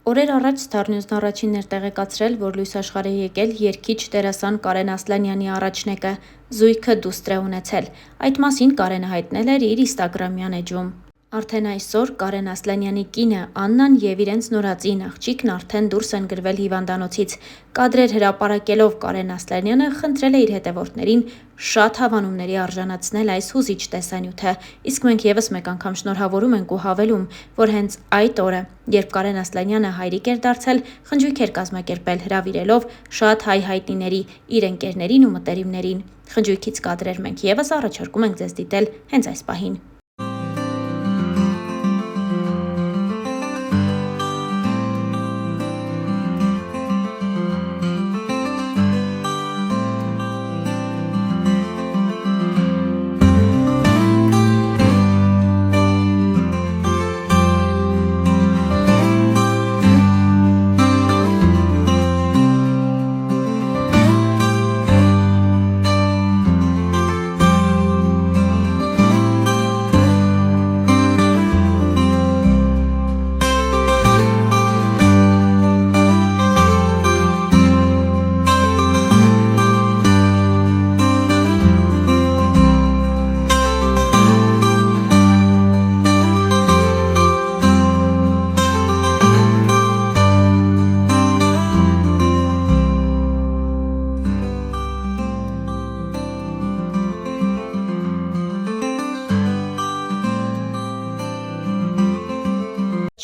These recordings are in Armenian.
Օրեր առաջ Star-News-ն առաջինն էր տեղեկացրել, որ լույս աշխարհ է եկել երգիչ դերասան Կարեն Ասլանյանի առաջնեկը՝ զույգը դուստր է ունեցել։ Այդ մասին Կարենը հայտնել էր իր ինստագրամյան էջում։ Արդեն այսօր Կարեն Ասլանյանի կինը Աննան և իրենց նորածին աղջիկն արդեն դուրս են գրվել հիվանդանոցից։ Կադրեր հրապարակելով Կարեն Ասլանյանը խնդրել է իր հետևորդներին շատ հավանումների արժանացնել այս հուզիչ տեսանյութը, իսկ մենք ևս մեկ անգամ շնորհավորում ենք ու հավելում, որ հենց այդ օրը, երբ Կարեն Ասլանյանը հայրիկ էր դարձել, խնջույք էր կազմակերպել հրավիրելով շատ հայ հայտնիների իր ընկերներին ու մտերիմներին։ Խնջույքից կադրեր մենք ևս առաջարկում ենք ձեզ դիտել հենց այս պահին։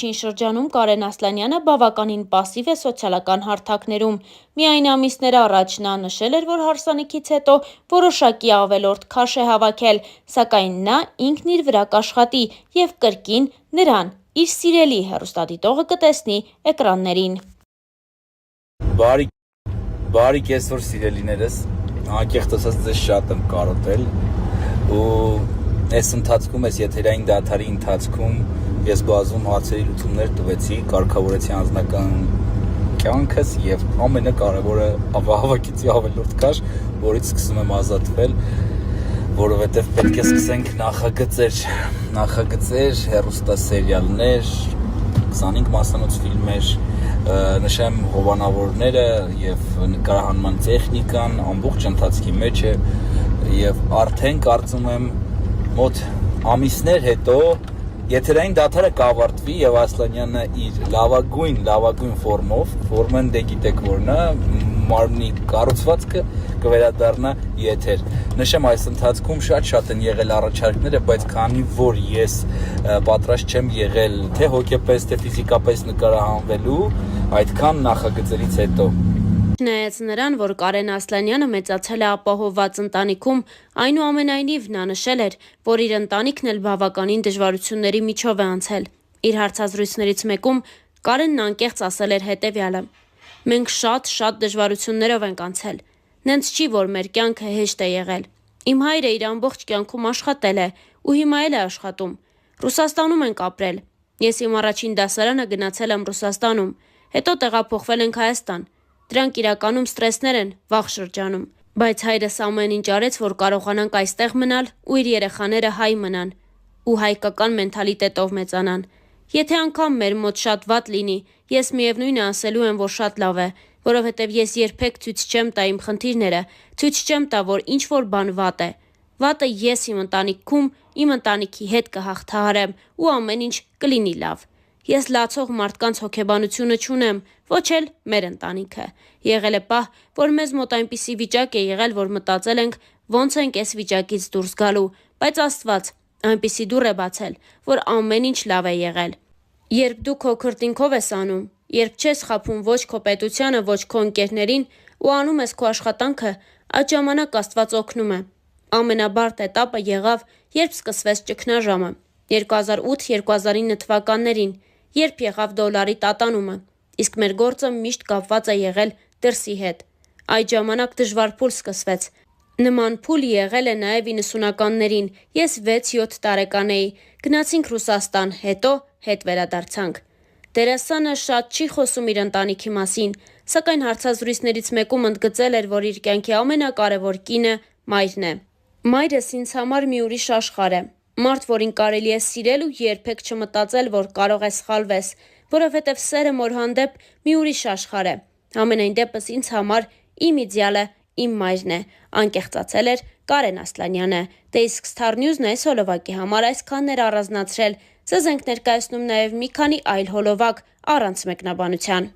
Վերջին շրջանում Կարեն Ասլանյանը բավականին պասիվ է սոցիալական հարթակներում։ Միայն ամիսներ առաջ նա նշել էր, որ հարսանիքից հետո որոշակի ավելորդ քաշ է հավաքել, սակայն նա ինքն իր վրա կաշխատի և կրկին նրան իր սիրելի հեռուստադիտողը կտեսնի էկրաններին։ Բարի կեսօր սիրելիներս, անկեղծ ասած ձեզ շատ եմ կարոտել ու այս ընթացքում, այս եթերային դադարի ընթացքում ես բազում հարցերի լուծումներ տվեցի, կարգավորեցի անձնական կյանքս և ամենակարևորը հավաքեցի ավելորդ քաշ, որից սկսում եմ ազատվել, որովհետև պետք է սկսենք նախագծեր, հեռուստասերիալներ, 25 մասանոց ֆիլմեր, նշեմ հովանավորները և նկարահանման տեխնիկան ամբողջ ընթացքի մեջ է և արդեն կարծում եմ մոտ ամիսներ հետո եթերային դադարը կավարտվի և Ասլանյանը իր լավագույն ֆորմեն դե գիտեք որն է, մարմնի կառուցվածքը կվերադառնա եթեր։ Նշեմ այս ընթացքում շատ են եղել առաջարկները, բայց քանի որ ես պատրաստ չեմ եղել թե հոգեպես, թե ֆիզիկապես նկարահանվելու այդքան նախագծերից հետո։ Չնայած նրան, որ Կարեն Ասլանյանը մեծացել է ապահովված ընտանիքում, այնուամենայնիվ նա նշել էր, որ իր ընտանիքն էլ բավականին դժվարությունների միջով է անցել։ Իր հարցազրույցներից մեկում Կարենն անկեղծ ասել էր հետևյալը. «Մենք շատ դժվարություններով ենք անցել։ Նենց չի, որ մեր կյանքը հեշտ է եղել։ Իմ հայրը իր ամբողջ կյանքում աշխատել է ու հիմա էլ է աշխատում։ Ռուսաստանում ենք ապրել։ Ես իմ առաջին դասարանը գնացել եմ Ռուսաստանում, հետո տեղափոխվել ենք Հայաստան։ Դրանք իրականում սթրեսներ են վաղ շրջանում, բայց հայրս ամեն ինչ արեց, որ կարողանանք այստեղ մնալ ու իր երեխաները հայ մնան ու հայկական մենթալիտետով մեծանան։ Եթե անգամ մեր մոտ շատ վատ լինի, ես միևնույն է ասելու եմ, որ շատ լավ է, որովհետև ես երբեք ցույց չեմ տա իմ խնդիրները, ցույց չեմ տա, որ ինչ-որ բան վատ է։ Վատը ես իմ ընտանիքում, իմ ընտանիքի հետ կհաղթահարեմ ու ամեն ինչ կլինի լավ։ Ես լացող մարդկանց հոգեբանությունը չունեմ, ոչ էլ մեր ընտանիքը։ Եղել է պահ, որ մեզ մոտ այնպիսի վիճակ է եղել, որ մտածել ենք ոնց ենք այս վիճակից դուրս գալու, բայց Աստված այնպիսի դուռ է բացել, որ ամեն ինչ լավ է եղել։ Երբ դու քո քրտինքով ես անում, երբ չես խաբում ոչ քո պետությանը, ոչ քո ընկերներին ու անում ես քո աշխատանքը, այդ ժամանակ Աստված օգնում է։ Ամենաբարդ էտապը եղավ, երբ սկսվեց ճգնաժամը 2008-2009 թվականներին, երբ եղավ դոլարի տատանումը, իսկ մեր գործը միշտ կապված է եղել դրսի հետ։ Այդ ժամանակ դժվար փուլ սկսվեց։ Նման փուլ եղել է նաև 90-ականներին, ես 6-7 տարեկան էի, գնացինք Ռուսաստան, հետո հետ վերադարձանք։ Դերասանը շատ չի խոսում իր ընտանիքի մասին, սակայն հարցազրույցներից մեկում ընդգծել էր, որ իր կյանքի ամենակարևոր կինը մայրն է։ Մայրս ինձ համար մի ուրիշ աշխարհ է։ Մարդ, որին կարելի է սիրել ու երբեք չմտածել, որ կարող է սխալվես, որովհետև սերը մոր հանդեպ մի ուրիշ աշխարհ է։ Ամենայն դեպս ինձ համար իմ իդեալը իմ մայրն է, անկեղծացել էր Կարեն Ասլանյանը։ Դե իսկ Star News-ն այս հոլովակի համար այսքանն էր առանձնացրել։ Ձեզ ենք ներկայացնում նաև մի քանի այլ հոլովակ առանց մեկնաբանության։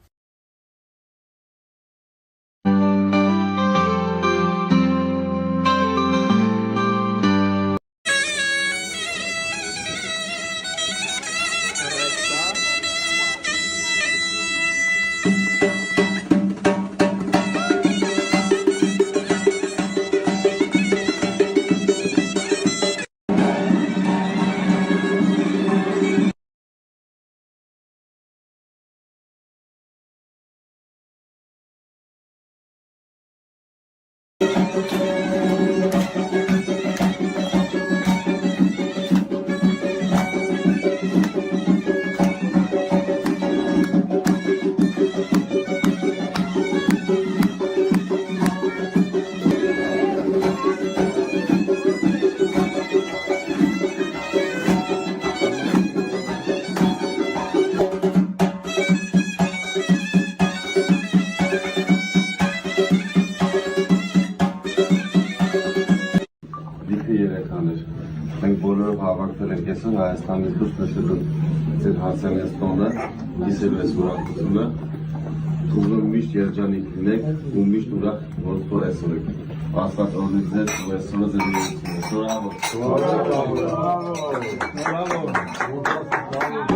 Մենք բոլորով հավաքվել ենք այսօր Հայաստանից դուրս նշելու ձեր հարսանեկանը, լսելու այս ուրախությունը, թողնում միշտ երջանիկ լինեք ու միշտ ուրախ որ այսօր եք։ Աստված օրհնի ձեզ ու այսօրը ձեր ուրախությունը։ Բրավո։